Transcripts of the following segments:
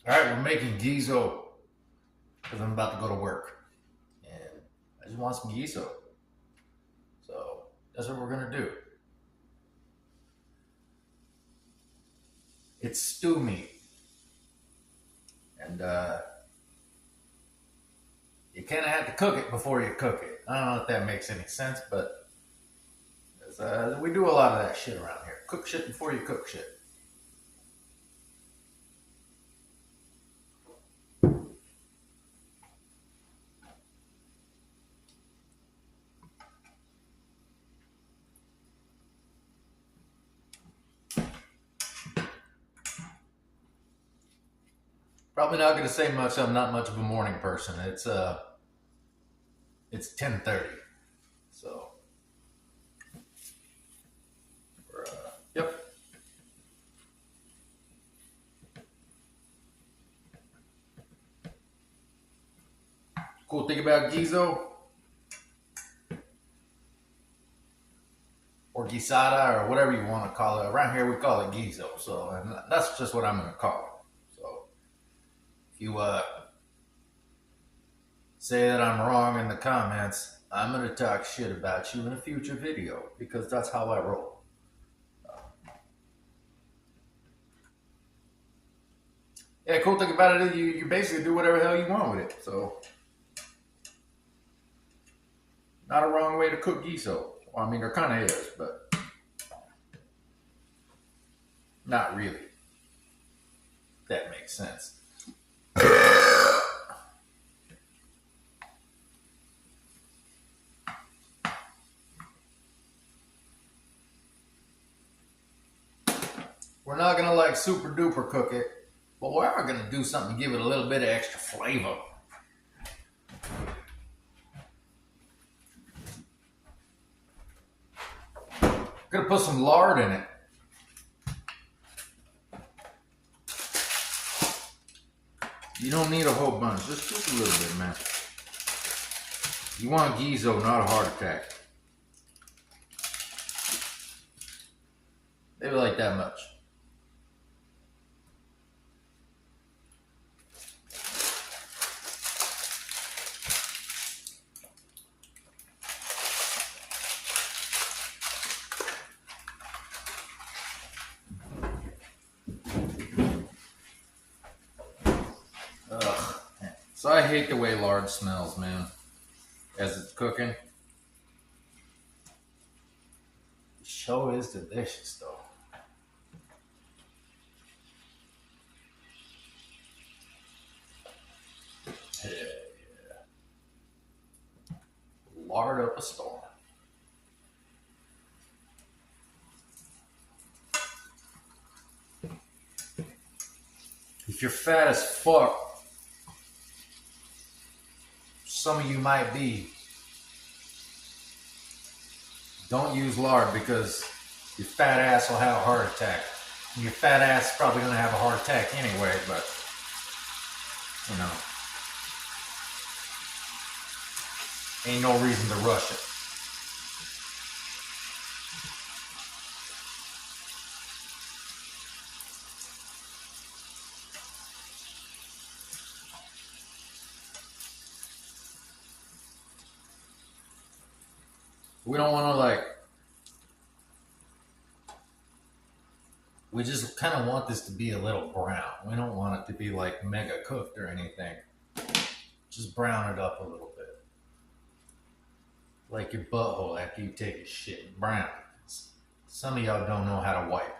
All right, we're making Guiso because I'm about to go to work, and I just want some Guiso. So that's what we're gonna do. It's stew meat, and you kind of have to cook it before you cook it. I don't know if that makes any sense, but we do a lot of that shit around here. Cook shit before you cook shit. Probably not gonna say much. I'm not much of a morning person. It's 10:30, so yep. Cool thing about Guiso or Guisada or whatever you want to call it. Around here we call it Guiso, so and that's just what I'm gonna call it. So if you say that I'm wrong in the comments, I'm gonna talk shit about you in a future video because that's how I roll. Yeah, cool thing about it is you basically do whatever the hell you want with it. So not a wrong way to cook Guiso. Well, I mean there kind of is, but not really. If that makes sense. We're not gonna like super duper cook it, but we are gonna do something to give it a little bit of extra flavor. We're gonna put some lard in it. You don't need a whole bunch, just a little bit, man. You want Guiso, not a heart attack. Maybe like that much. Ugh. So I hate the way lard smells, man, as it's cooking. The show is delicious, though. Yeah, yeah. Lard up a storm. If you're fat as fuck, some of you might be, don't use lard because your fat ass will have a heart attack. Your fat ass is probably going to have a heart attack anyway, but, you know, ain't no reason to rush it. We don't want to we just kind of want this to be a little brown. We don't want it to be like mega cooked or anything. Just brown it up a little bit. Like your butthole after you take a shit. Brown. Some of y'all don't know how to wipe.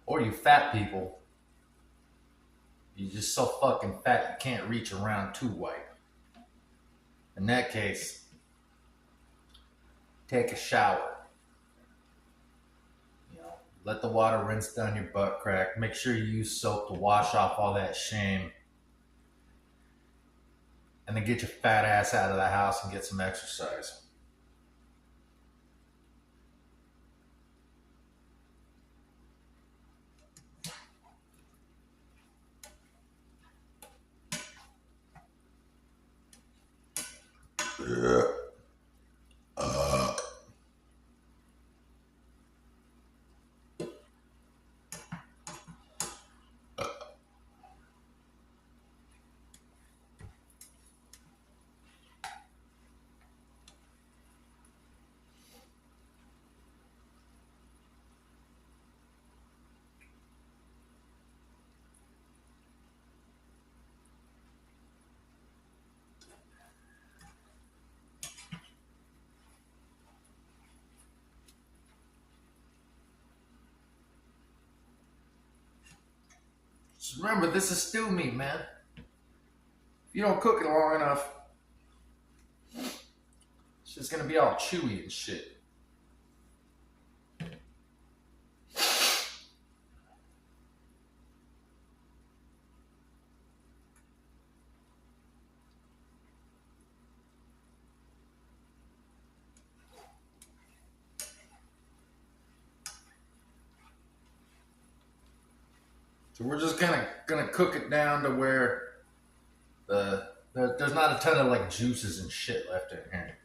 Or you fat people, you're just so fucking fat you can't reach around to wipe. In that case, take a shower. You know, let the water rinse down your butt crack. Make sure you use soap to wash off all that shame. And then get your fat ass out of the house and get some exercise. Yeah. Just remember, this is stew meat, man. If you don't cook it long enough, it's just gonna be all chewy and shit. So we're just gonna cook it down to where there's not a ton of like juices and shit left in here.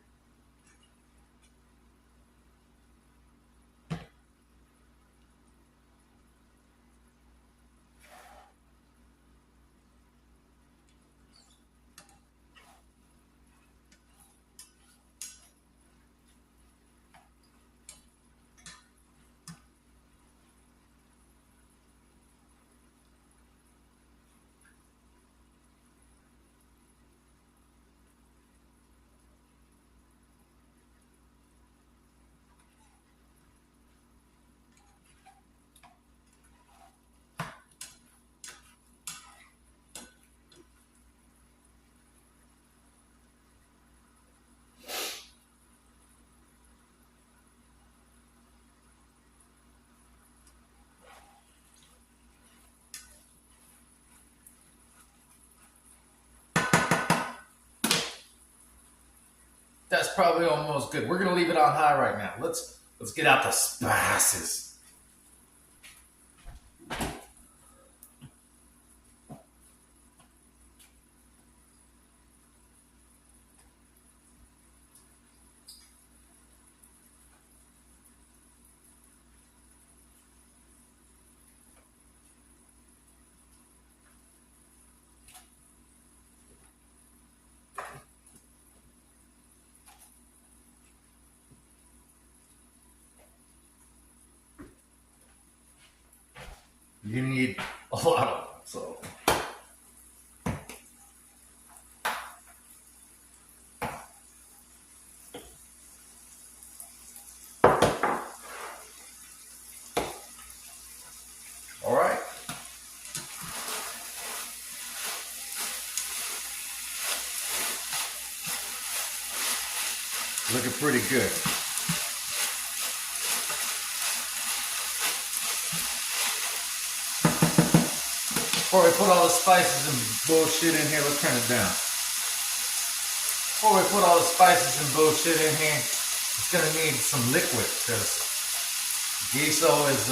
That's probably almost good. We're gonna leave it on high right now. Let's get out the spices. You need a lot of them, so. All right. Looking pretty good. Before we put all the spices and bullshit in here, let's turn it down. Before we put all the spices and bullshit in here, it's gonna need some liquid because Guiso is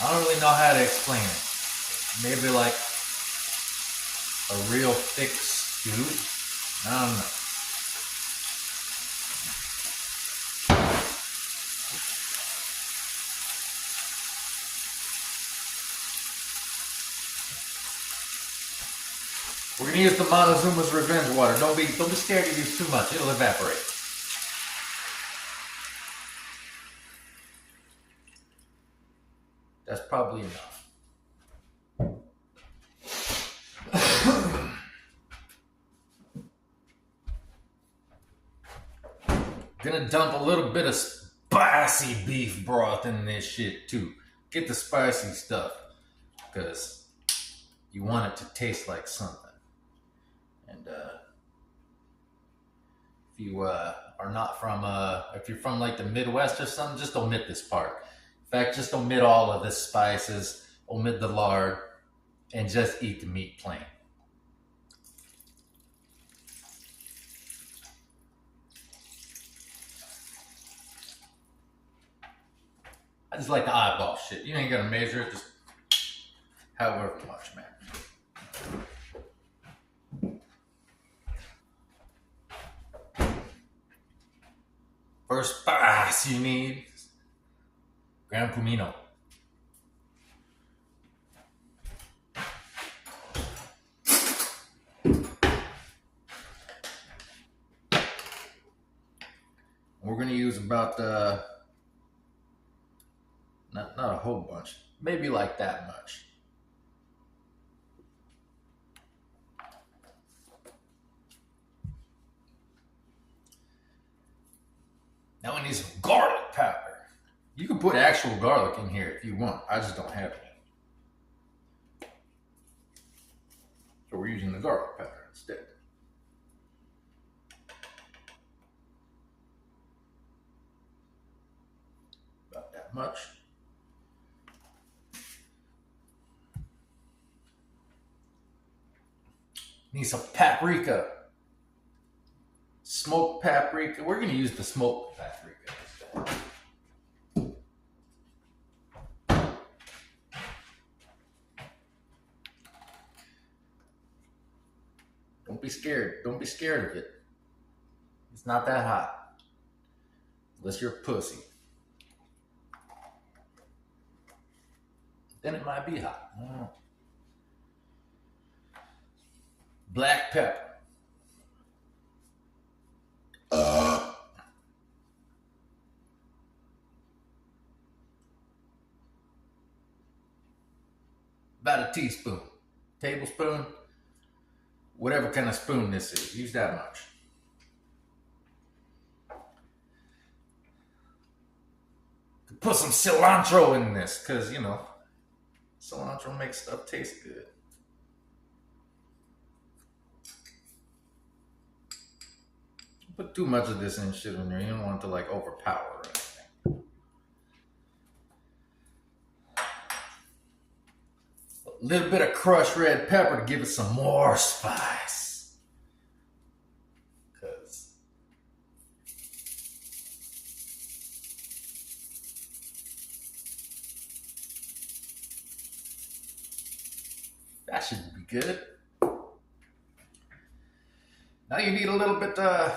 I don't really know how to explain it. Maybe like a real thick stew. I don't know. We're gonna use the Montezuma's Revenge water. Don't be scared to use too much. It'll evaporate. That's probably enough. Gonna dump a little bit of spicy beef broth in this shit too. Get the spicy stuff because you want it to taste like something. And if you are not from, if you're from like the Midwest or something, just omit this part. In fact, just omit all of the spices, omit the lard, and just eat the meat plain. I just like to eyeball shit. You ain't gonna measure it, just however much, man. First spice you need, Gran Comino. We're gonna use about not a whole bunch, maybe like that much. Now we need some garlic powder. You can can put actual garlic in here if you want. I just don't have any. So we're using the garlic powder instead. About that much. Need some paprika. Smoked paprika. We're going to use the smoked paprika. Don't be scared. Don't be scared of it. It's not that hot. Unless you're a pussy. Then it might be hot. I don't know. Black pepper. About a teaspoon. Tablespoon. Whatever kind of spoon this is. Use that much. Put some cilantro in this, because, you know, cilantro makes stuff taste good. Put too much of this in shit in there. You don't want it to like overpower or anything. A little bit of crushed red pepper to give it some more spice. Because that should be good. Now you need a little bit, I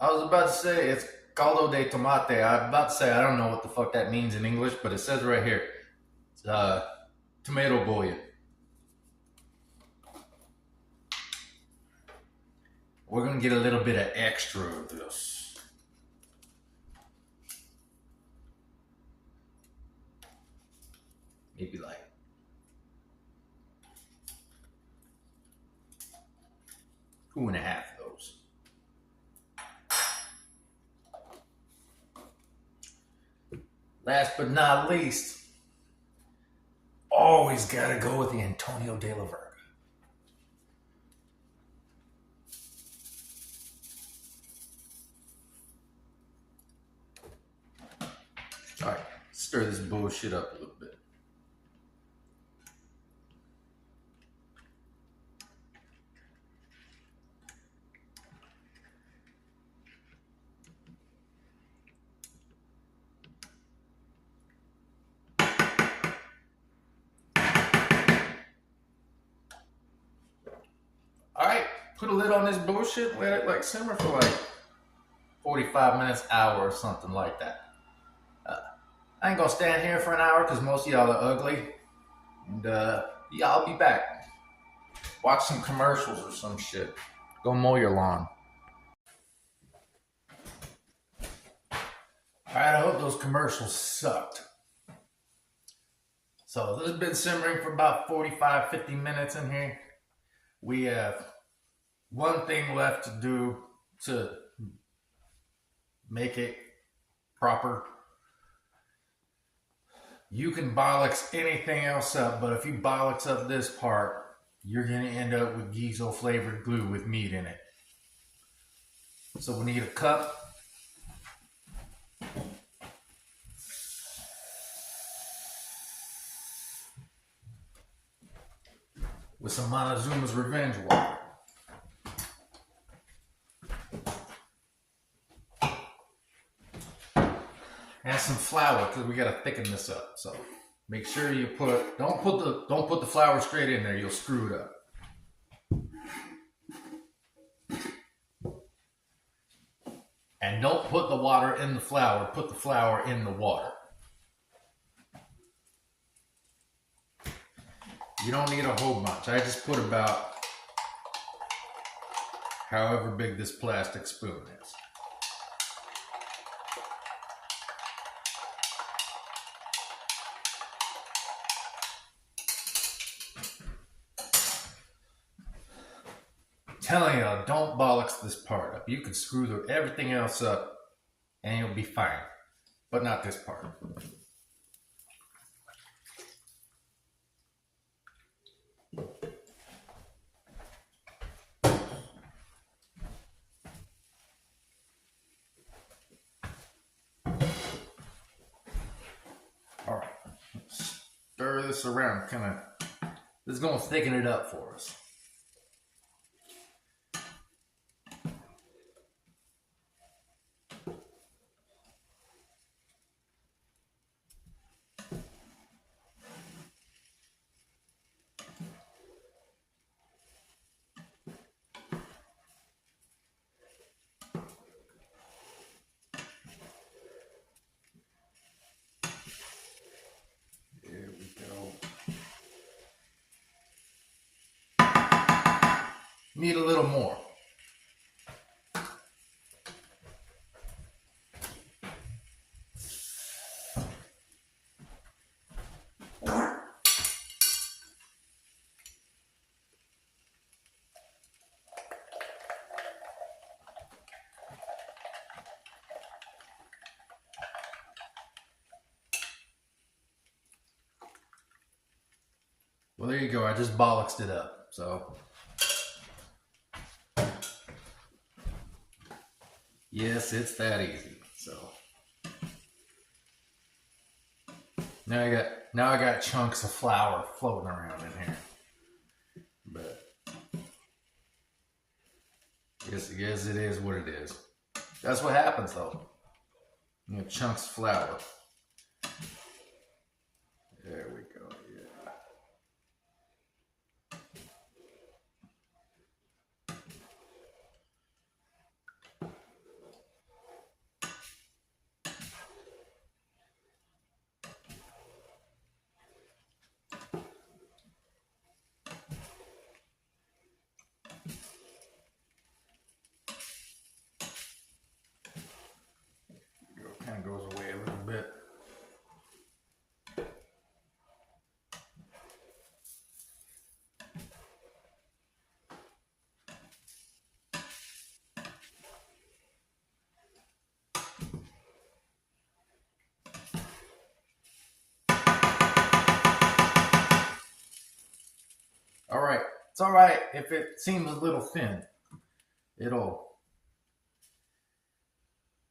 was about to say it's caldo de tomate. I'm about to say I don't know what the fuck that means in English, but it says right here. It's tomato bouillon. We're gonna get a little bit of extra of this. Maybe like 2.5 of those. Last but not least, always gotta go with the Antonio de la Verga. All right, stir this bullshit up a little bit. All right, put a lid on this bullshit, let it like simmer for like 45 minutes, hour, or something like that. I ain't gonna stand here for an hour because most of y'all are ugly. And yeah, I'll be back. Watch some commercials or some shit. Go mow your lawn. All right, I hope those commercials sucked. So this has been simmering for about 45, 50 minutes in here. We have one thing left to do to make it proper. You can bollocks anything else up, but if you bollocks up this part, you're going to end up with Guiso flavored glue with meat in it. So we need a cup. With some Montezuma's Revenge water. And some flour, because we gotta thicken this up. So make sure you don't put the flour straight in there, you'll screw it up. And don't put the water in the flour, put the flour in the water. You don't need a whole bunch. I just put about however big this plastic spoon is. Telling you, don't bollocks this part up. You can screw everything else up and it'll be fine. But not this part. All right, stir this around, this is gonna thicken it up for us. There we go. Need a little more. Well, there you go. I just bollocksed it up. So, yes, it's that easy. So, now I got chunks of flour floating around in here. But yes, it is what it is. That's what happens, though. You know, chunks of flour. There we go. Yeah. Kind of goes away a little bit. All right, it's all right if it seems a little thin. It'll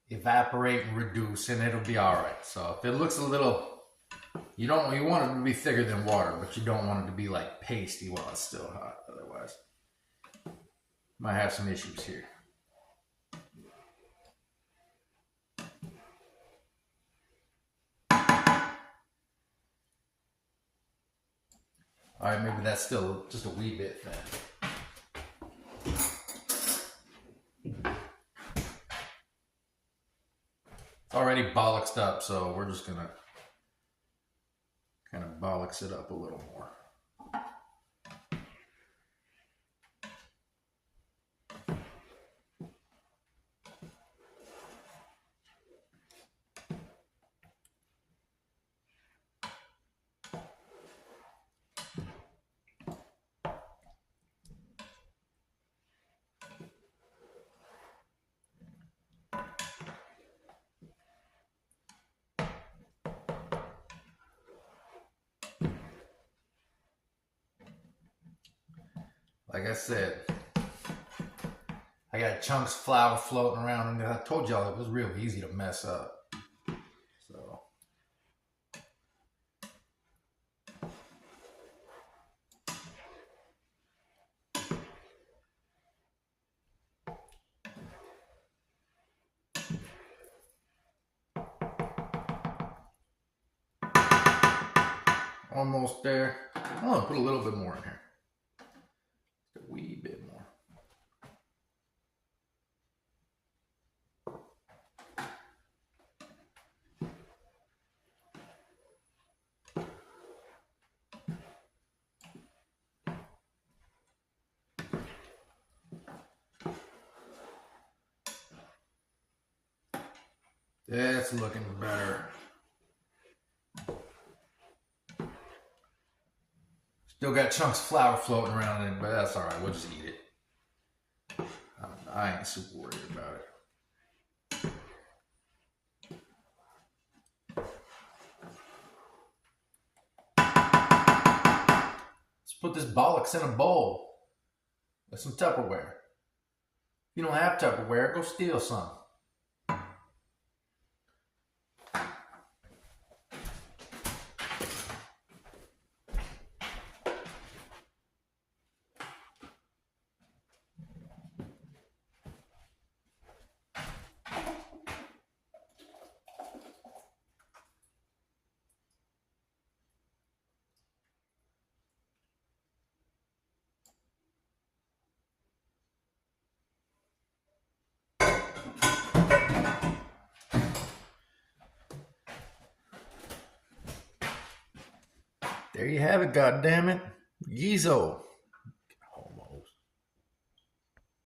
evaporate and reduce, and it'll be all right. So if it looks a little, you want it to be thicker than water, but you don't want it to be like pasty while it's still hot. Otherwise, might have some issues here. All right, maybe that's still just a wee bit thin. It's already bollocksed up, so we're just gonna kind of bollocks it up a little more. Like I said, I got chunks of flour floating around, and I told y'all it was real easy to mess up. So, almost there. I'm gonna put a little bit more in here. Just a wee bit more. That's looking better. Still got chunks of flour floating around in it, but that's all right. We'll just eat it. I ain't super worried about it. put this bollocks in a bowl with some Tupperware. If you don't have Tupperware, go steal some. There you have it, goddammit. Guiso.